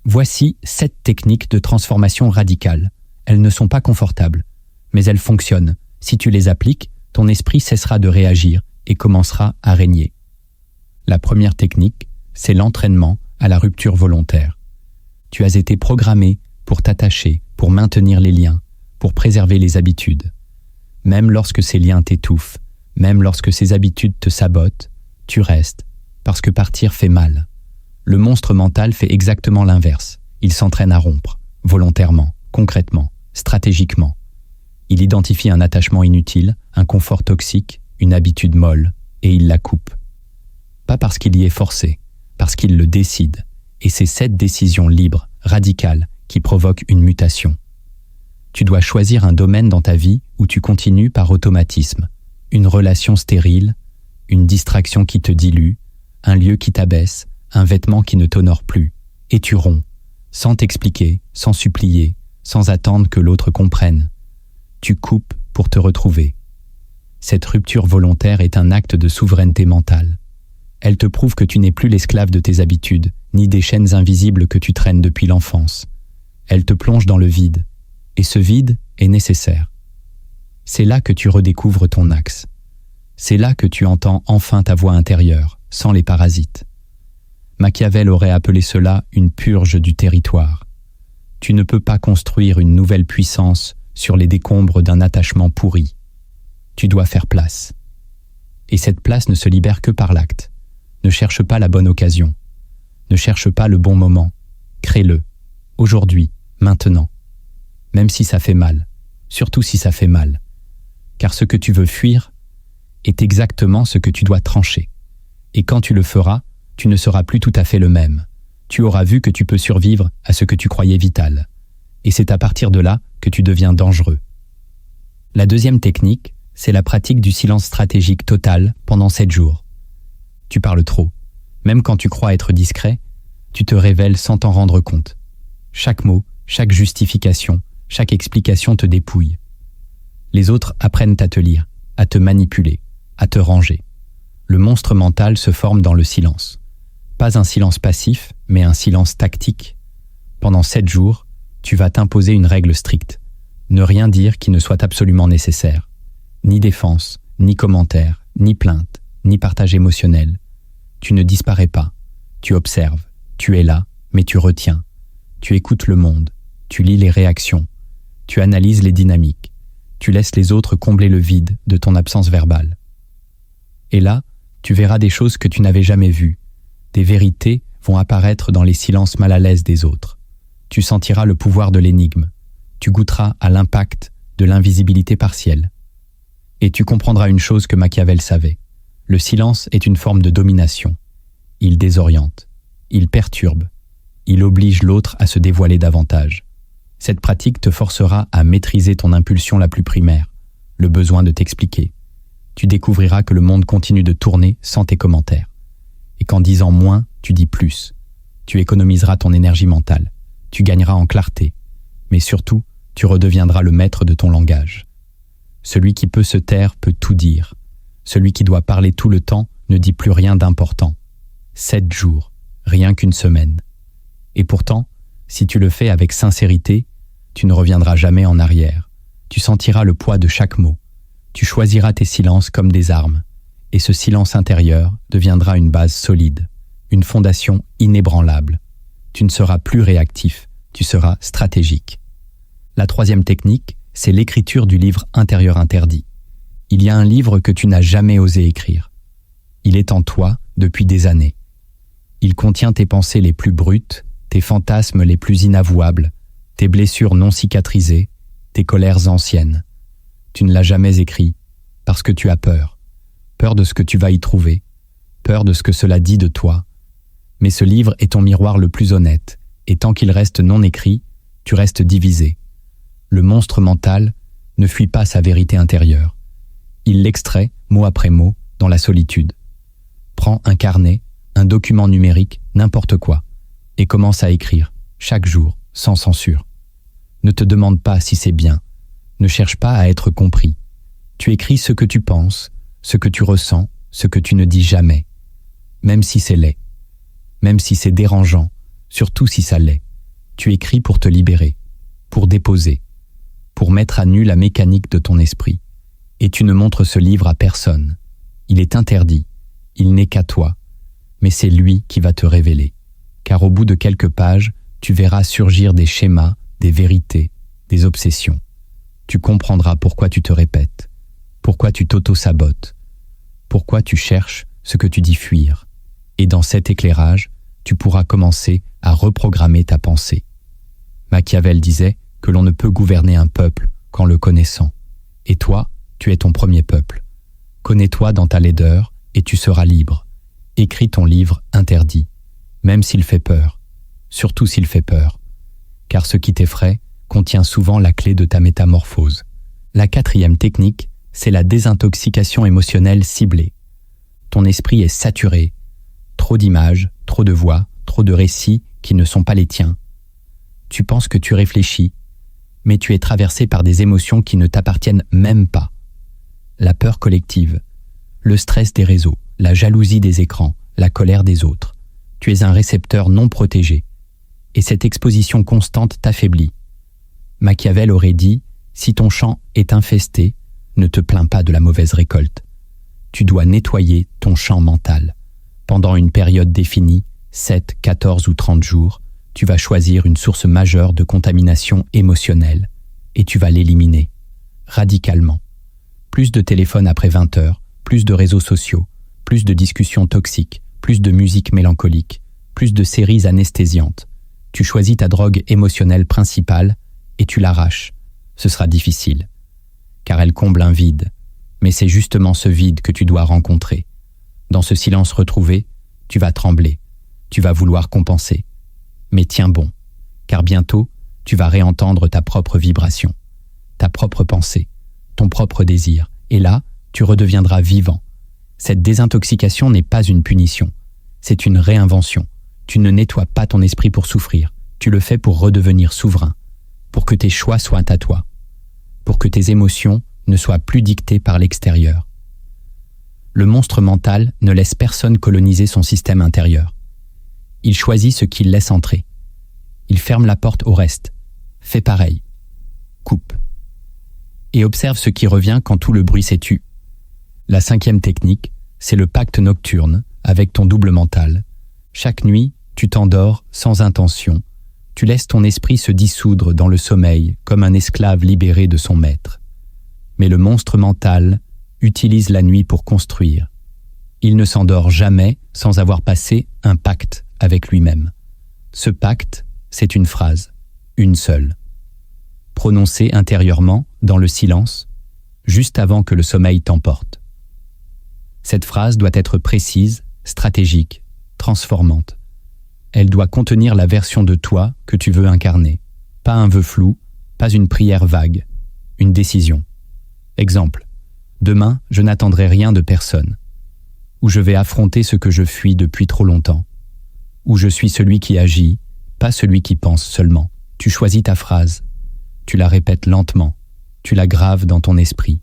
Voici 7 techniques de transformation radicale. Elles ne sont pas confortables, mais elles fonctionnent. Si tu les appliques, ton esprit cessera de réagir et commencera à régner. La première technique, c'est l'entraînement à la rupture volontaire. Tu as été programmé pour t'attacher, pour maintenir les liens, pour préserver les habitudes. Même lorsque ces liens t'étouffent, même lorsque ces habitudes te sabotent, tu restes, parce que partir fait mal. Le monstre mental fait exactement l'inverse. Il s'entraîne à rompre, volontairement, concrètement, stratégiquement. Il identifie un attachement inutile, un confort toxique, une habitude molle, et il la coupe. Pas parce qu'il y est forcé, parce qu'il le décide. Et c'est cette décision libre, radicale, qui provoque une mutation. Tu dois choisir un domaine dans ta vie où tu continues par automatisme. Une relation stérile, une distraction qui te dilue, un lieu qui t'abaisse, un vêtement qui ne t'honore plus. Et tu romps, sans t'expliquer, sans supplier, sans attendre que l'autre comprenne. Tu coupes pour te retrouver. Cette rupture volontaire est un acte de souveraineté mentale. Elle te prouve que tu n'es plus l'esclave de tes habitudes, ni des chaînes invisibles que tu traînes depuis l'enfance. Elle te plonge dans le vide, et ce vide est nécessaire. C'est là que tu redécouvres ton axe. C'est là que tu entends enfin ta voix intérieure, sans les parasites. Machiavel aurait appelé cela une purge du territoire. Tu ne peux pas construire une nouvelle puissance sur les décombres d'un attachement pourri. Tu dois faire place. Et cette place ne se libère que par l'acte. Ne cherche pas la bonne occasion. Ne cherche pas le bon moment. Crée-le. Aujourd'hui, maintenant. Même si ça fait mal. Surtout si ça fait mal. Car ce que tu veux fuir est exactement ce que tu dois trancher. Et quand tu le feras, tu ne seras plus tout à fait le même. Tu auras vu que tu peux survivre à ce que tu croyais vital. Et c'est à partir de là que tu deviens dangereux. La deuxième technique, c'est la pratique du silence stratégique total pendant 7 jours. Tu parles trop. Même quand tu crois être discret, tu te révèles sans t'en rendre compte. Chaque mot, chaque justification, chaque explication te dépouille. Les autres apprennent à te lire, à te manipuler, à te ranger. Le monstre mental se forme dans le silence. Pas un silence passif, mais un silence tactique. Pendant 7 jours, tu vas t'imposer une règle stricte. Ne rien dire qui ne soit absolument nécessaire. Ni défense, ni commentaire, ni plainte, ni partage émotionnel. Tu ne disparais pas. Tu observes. Tu es là, mais tu retiens. Tu écoutes le monde. Tu lis les réactions. Tu analyses les dynamiques. Tu laisses les autres combler le vide de ton absence verbale. Et là, tu verras des choses que tu n'avais jamais vues. Des vérités vont apparaître dans les silences mal à l'aise des autres. Tu sentiras le pouvoir de l'énigme. Tu goûteras à l'impact de l'invisibilité partielle. Et tu comprendras une chose que Machiavel savait. Le silence est une forme de domination. Il désoriente. Il perturbe. Il oblige l'autre à se dévoiler davantage. Cette pratique te forcera à maîtriser ton impulsion la plus primaire, le besoin de t'expliquer. Tu découvriras que le monde continue de tourner sans tes commentaires. Et qu'en disant moins, tu dis plus. Tu économiseras ton énergie mentale. Tu gagneras en clarté. Mais surtout, tu redeviendras le maître de ton langage. Celui qui peut se taire peut tout dire. Celui qui doit parler tout le temps ne dit plus rien d'important. 7 jours, rien qu'une semaine. Et pourtant, si tu le fais avec sincérité, tu ne reviendras jamais en arrière. Tu sentiras le poids de chaque mot. Tu choisiras tes silences comme des armes. Et ce silence intérieur deviendra une base solide, une fondation inébranlable. Tu ne seras plus réactif, tu seras stratégique. La troisième technique, c'est l'écriture du livre intérieur interdit. Il y a un livre que tu n'as jamais osé écrire. Il est en toi depuis des années. Il contient tes pensées les plus brutes, tes fantasmes les plus inavouables, tes blessures non cicatrisées, tes colères anciennes. Tu ne l'as jamais écrit parce que tu as peur. Peur de ce que tu vas y trouver, peur de ce que cela dit de toi. Mais ce livre est ton miroir le plus honnête, et tant qu'il reste non écrit, tu restes divisé. Le monstre mental ne fuit pas sa vérité intérieure. Il l'extrait, mot après mot, dans la solitude. Prends un carnet, un document numérique, n'importe quoi, et commence à écrire, chaque jour, sans censure. Ne te demande pas si c'est bien, ne cherche pas à être compris. Tu écris ce que tu penses, ce que tu ressens, ce que tu ne dis jamais. Même si c'est laid, même si c'est dérangeant, surtout si ça l'est. Tu écris pour te libérer, pour déposer, pour mettre à nu la mécanique de ton esprit. Et tu ne montres ce livre à personne. Il est interdit, il n'est qu'à toi, mais c'est lui qui va te révéler. Car au bout de quelques pages, tu verras surgir des schémas, des vérités, des obsessions. Tu comprendras pourquoi tu te répètes, pourquoi tu t'auto-sabotes, pourquoi tu cherches ce que tu dis fuir. Et dans cet éclairage, tu pourras commencer à reprogrammer ta pensée. Machiavel disait que l'on ne peut gouverner un peuple qu'en le connaissant. Et toi, tu es ton premier peuple. Connais-toi dans ta laideur et tu seras libre. Écris ton livre interdit, même s'il fait peur, surtout s'il fait peur, car ce qui t'effraie contient souvent la clé de ta métamorphose. La quatrième technique, c'est la désintoxication émotionnelle ciblée. Ton esprit est saturé, trop d'images, trop de voix, trop de récits qui ne sont pas les tiens. Tu penses que tu réfléchis, mais tu es traversé par des émotions qui ne t'appartiennent même pas. La peur collective, le stress des réseaux, la jalousie des écrans, la colère des autres. Tu es un récepteur non protégé. Et cette exposition constante t'affaiblit. Machiavel aurait dit « Si ton champ est infesté, ne te plains pas de la mauvaise récolte. Tu dois nettoyer ton champ mental. Pendant une période définie, 7, 14 ou 30 jours, tu vas choisir une source majeure de contamination émotionnelle et tu vas l'éliminer, radicalement. Plus de téléphone après 20 heures, plus de réseaux sociaux, plus de discussions toxiques, plus de musique mélancolique, plus de séries anesthésiantes. Tu choisis ta drogue émotionnelle principale et tu l'arraches. Ce sera difficile, car elle comble un vide. Mais c'est justement ce vide que tu dois rencontrer. Dans ce silence retrouvé, tu vas trembler, tu vas vouloir compenser. Mais tiens bon, car bientôt, tu vas réentendre ta propre vibration, ta propre pensée, ton propre désir, et là, tu redeviendras vivant. Cette désintoxication n'est pas une punition, c'est une réinvention. Tu ne nettoies pas ton esprit pour souffrir, tu le fais pour redevenir souverain, pour que tes choix soient à toi, pour que tes émotions ne soient plus dictées par l'extérieur. Le monstre mental ne laisse personne coloniser son système intérieur. Il choisit ce qu'il laisse entrer. Il ferme la porte au reste. Fais pareil. Coupe. Et observe ce qui revient quand tout le bruit s'est tu. La 5e technique, c'est le pacte nocturne avec ton double mental. Chaque nuit, tu t'endors sans intention. Tu laisses ton esprit se dissoudre dans le sommeil comme un esclave libéré de son maître. Mais le monstre mental utilise la nuit pour construire. Il ne s'endort jamais sans avoir passé un pacte avec lui-même. Ce pacte, c'est une phrase, une seule, prononcée intérieurement dans le silence, juste avant que le sommeil t'emporte. Cette phrase doit être précise, stratégique, transformante. Elle doit contenir la version de toi que tu veux incarner. Pas un vœu flou, pas une prière vague, une décision. Exemple, demain, je n'attendrai rien de personne. Ou je vais affronter ce que je fuis depuis trop longtemps. Ou je suis celui qui agit, pas celui qui pense seulement. Tu choisis ta phrase, tu la répètes lentement, tu la graves dans ton esprit,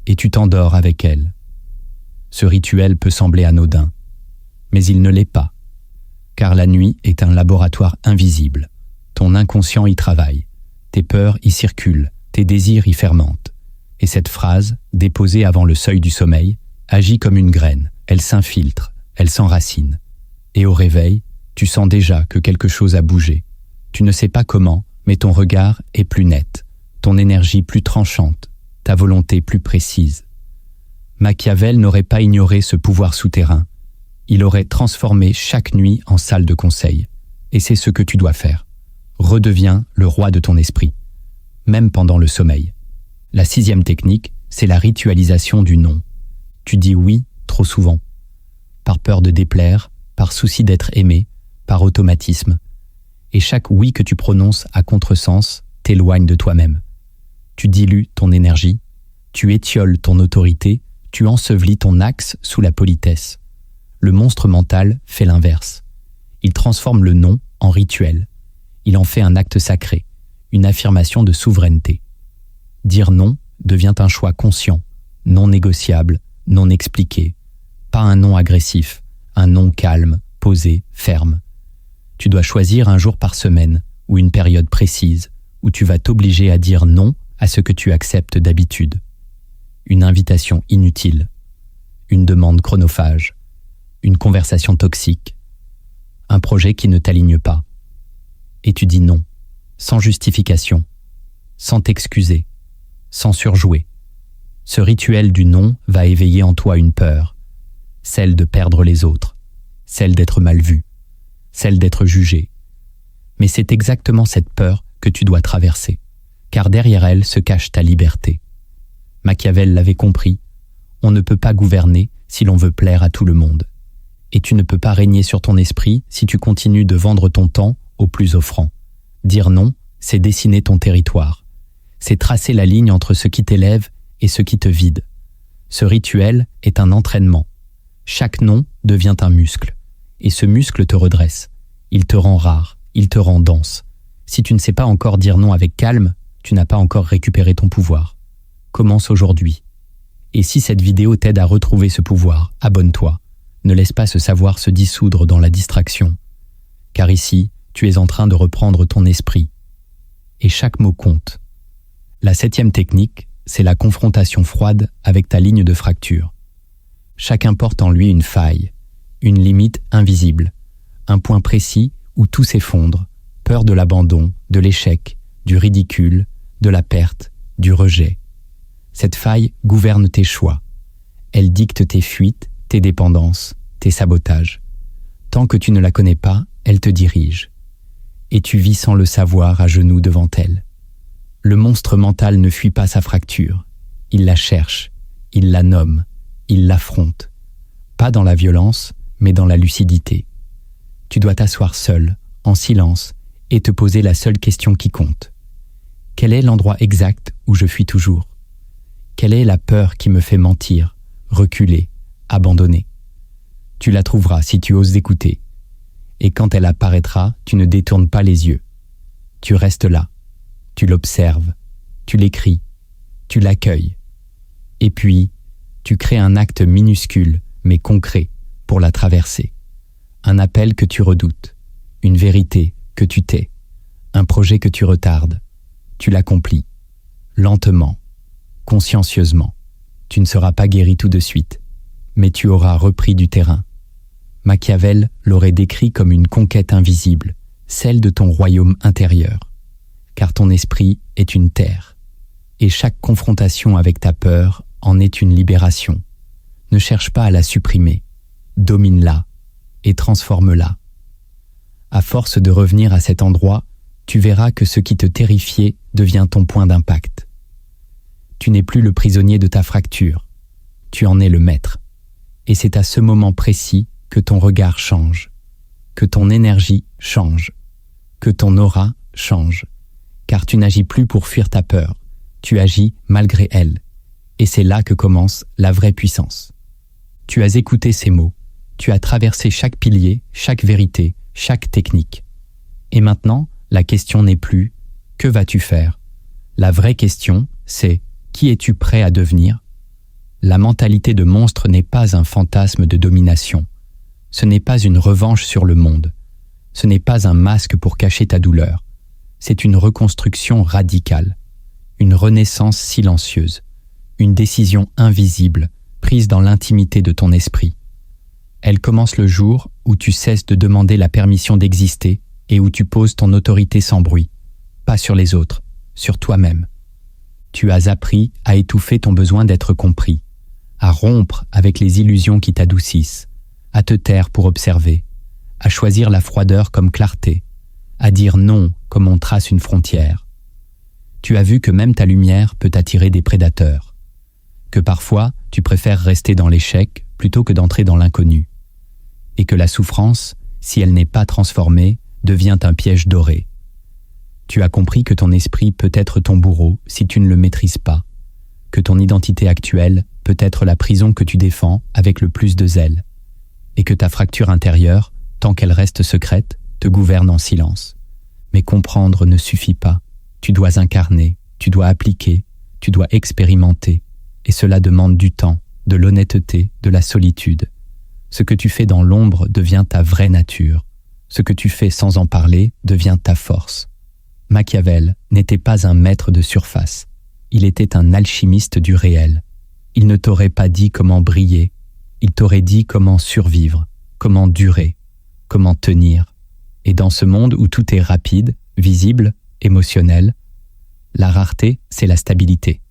et tu t'endors avec elle. Ce rituel peut sembler anodin, mais il ne l'est pas, car la nuit est un laboratoire invisible. Ton inconscient y travaille, tes peurs y circulent, tes désirs y fermentent. Et cette phrase, déposée avant le seuil du sommeil, agit comme une graine, elle s'infiltre, elle s'enracine. Et au réveil, tu sens déjà que quelque chose a bougé. Tu ne sais pas comment, mais ton regard est plus net, ton énergie plus tranchante, ta volonté plus précise. Machiavel n'aurait pas ignoré ce pouvoir souterrain. Il aurait transformé chaque nuit en salle de conseil. Et c'est ce que tu dois faire. Redeviens le roi de ton esprit, même pendant le sommeil. La 6e technique, c'est la ritualisation du non. Tu dis oui trop souvent, par peur de déplaire, par souci d'être aimé, par automatisme. Et chaque oui que tu prononces à contresens t'éloigne de toi-même. Tu dilues ton énergie, tu étioles ton autorité, tu ensevelis ton axe sous la politesse. Le monstre mental fait l'inverse. Il transforme le non en rituel. Il en fait un acte sacré, une affirmation de souveraineté. Dire non devient un choix conscient, non négociable, non expliqué. Pas un non agressif, un non calme, posé, ferme. Tu dois choisir un jour par semaine ou une période précise où tu vas t'obliger à dire non à ce que tu acceptes d'habitude. Une invitation inutile, une demande chronophage, une conversation toxique, un projet qui ne t'aligne pas. Et tu dis non, sans justification, sans t'excuser, sans surjouer. Ce rituel du non va éveiller en toi une peur, celle de perdre les autres, celle d'être mal vu, celle d'être jugé. Mais c'est exactement cette peur que tu dois traverser, car derrière elle se cache ta liberté. Machiavel l'avait compris, on ne peut pas gouverner si l'on veut plaire à tout le monde. Et tu ne peux pas régner sur ton esprit si tu continues de vendre ton temps au plus offrant. Dire non, c'est dessiner ton territoire. C'est tracer la ligne entre ce qui t'élève et ce qui te vide. Ce rituel est un entraînement. Chaque non devient un muscle. Et ce muscle te redresse. Il te rend rare, il te rend dense. Si tu ne sais pas encore dire non avec calme, tu n'as pas encore récupéré ton pouvoir. Commence aujourd'hui. Et si cette vidéo t'aide à retrouver ce pouvoir, abonne-toi. Ne laisse pas ce savoir se dissoudre dans la distraction. Car ici, tu es en train de reprendre ton esprit. Et chaque mot compte. La 7e technique, c'est la confrontation froide avec ta ligne de fracture. Chacun porte en lui une faille, une limite invisible, un point précis où tout s'effondre, peur de l'abandon, de l'échec, du ridicule, de la perte, du rejet. Cette faille gouverne tes choix. Elle dicte tes fuites, tes dépendances, tes sabotages. Tant que tu ne la connais pas, elle te dirige. Et tu vis sans le savoir à genoux devant elle. Le monstre mental ne fuit pas sa fracture. Il la cherche, il la nomme, il l'affronte. Pas dans la violence, mais dans la lucidité. Tu dois t'asseoir seul, en silence, et te poser la seule question qui compte. Quel est l'endroit exact où je fuis toujours? Quelle est la peur qui me fait mentir, reculer, abandonner? Tu la trouveras si tu oses écouter. Et quand elle apparaîtra, tu ne détournes pas les yeux. Tu restes là, tu l'observes, tu l'écris, tu l'accueilles. Et puis, tu crées un acte minuscule, mais concret, pour la traverser. Un appel que tu redoutes, une vérité que tu tais, un projet que tu retardes. Tu l'accomplis, lentement, consciencieusement. Tu ne seras pas guéri tout de suite, mais tu auras repris du terrain. Machiavel l'aurait décrit comme une conquête invisible, celle de ton royaume intérieur. Car ton esprit est une terre, et chaque confrontation avec ta peur en est une libération. Ne cherche pas à la supprimer, domine-la et transforme-la. À force de revenir à cet endroit, tu verras que ce qui te terrifiait devient ton point d'impact. Tu n'es plus le prisonnier de ta fracture, tu en es le maître. Et c'est à ce moment précis que ton regard change, que ton énergie change, que ton aura change, car tu n'agis plus pour fuir ta peur, tu agis malgré elle. Et c'est là que commence la vraie puissance. Tu as écouté ces mots, tu as traversé chaque pilier, chaque vérité, chaque technique. Et maintenant, la question n'est plus « que vas-tu faire ?» La vraie question, c'est « qui es-tu prêt à devenir ?» La mentalité de monstre n'est pas un fantasme de domination. Ce n'est pas une revanche sur le monde. Ce n'est pas un masque pour cacher ta douleur. C'est une reconstruction radicale, une renaissance silencieuse, une décision invisible prise dans l'intimité de ton esprit. Elle commence le jour où tu cesses de demander la permission d'exister et où tu poses ton autorité sans bruit, pas sur les autres, sur toi-même. Tu as appris à étouffer ton besoin d'être compris, à rompre avec les illusions qui t'adoucissent, à te taire pour observer, à choisir la froideur comme clarté, à dire non comme on trace une frontière. Tu as vu que même ta lumière peut attirer des prédateurs, que parfois tu préfères rester dans l'échec plutôt que d'entrer dans l'inconnu, et que la souffrance, si elle n'est pas transformée, devient un piège doré. Tu as compris que ton esprit peut être ton bourreau si tu ne le maîtrises pas, que ton identité actuelle peut être la prison que tu défends avec le plus de zèle, et que ta fracture intérieure, tant qu'elle reste secrète, te gouverne en silence. Mais comprendre ne suffit pas. Tu dois incarner, tu dois appliquer, tu dois expérimenter, et cela demande du temps, de l'honnêteté, de la solitude. Ce que tu fais dans l'ombre devient ta vraie nature. Ce que tu fais sans en parler devient ta force. Machiavel n'était pas un maître de surface. Il était un alchimiste du réel. Il ne t'aurait pas dit comment briller. Il t'aurait dit comment survivre, comment durer, comment tenir. Et dans ce monde où tout est rapide, visible, émotionnel, la rareté, c'est la stabilité,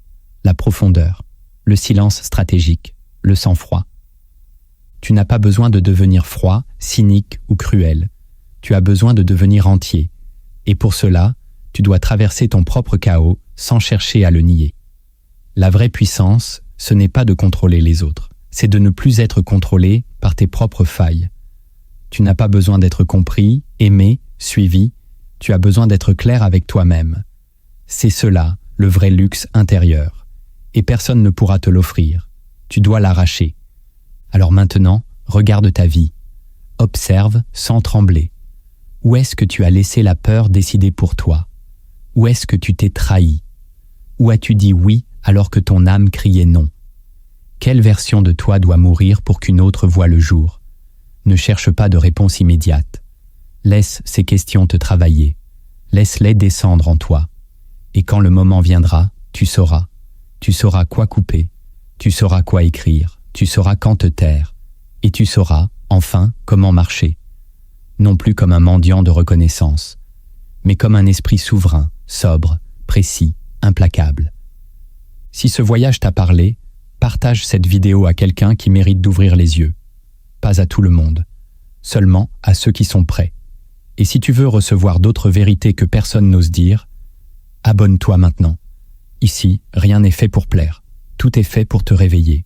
la profondeur, le silence stratégique, le sang-froid. Tu n'as pas besoin de devenir froid, cynique ou cruel. Tu as besoin de devenir entier. Et pour cela, tu dois traverser ton propre chaos sans chercher à le nier. La vraie puissance, ce n'est pas de contrôler les autres, c'est de ne plus être contrôlé par tes propres failles. Tu n'as pas besoin d'être compris, aimé, suivi, tu as besoin d'être clair avec toi-même. C'est cela, le vrai luxe intérieur. Et personne ne pourra te l'offrir. Tu dois l'arracher. Alors maintenant, regarde ta vie. Observe sans trembler. Où est-ce que tu as laissé la peur décider pour toi? Où est-ce que tu t'es trahi? Où as-tu dit oui alors que ton âme criait non? Quelle version de toi doit mourir pour qu'une autre voie le jour? Ne cherche pas de réponse immédiate. Laisse ces questions te travailler. Laisse-les descendre en toi. Et quand le moment viendra, tu sauras. Tu sauras quoi couper. Tu sauras quoi écrire. Tu sauras quand te taire. Et tu sauras, enfin, comment marcher. Non plus comme un mendiant de reconnaissance, mais comme un esprit souverain, sobre, précis, implacable. Si ce voyage t'a parlé, partage cette vidéo à quelqu'un qui mérite d'ouvrir les yeux. Pas à tout le monde, seulement à ceux qui sont prêts. Et si tu veux recevoir d'autres vérités que personne n'ose dire, abonne-toi maintenant. Ici, rien n'est fait pour plaire, tout est fait pour te réveiller.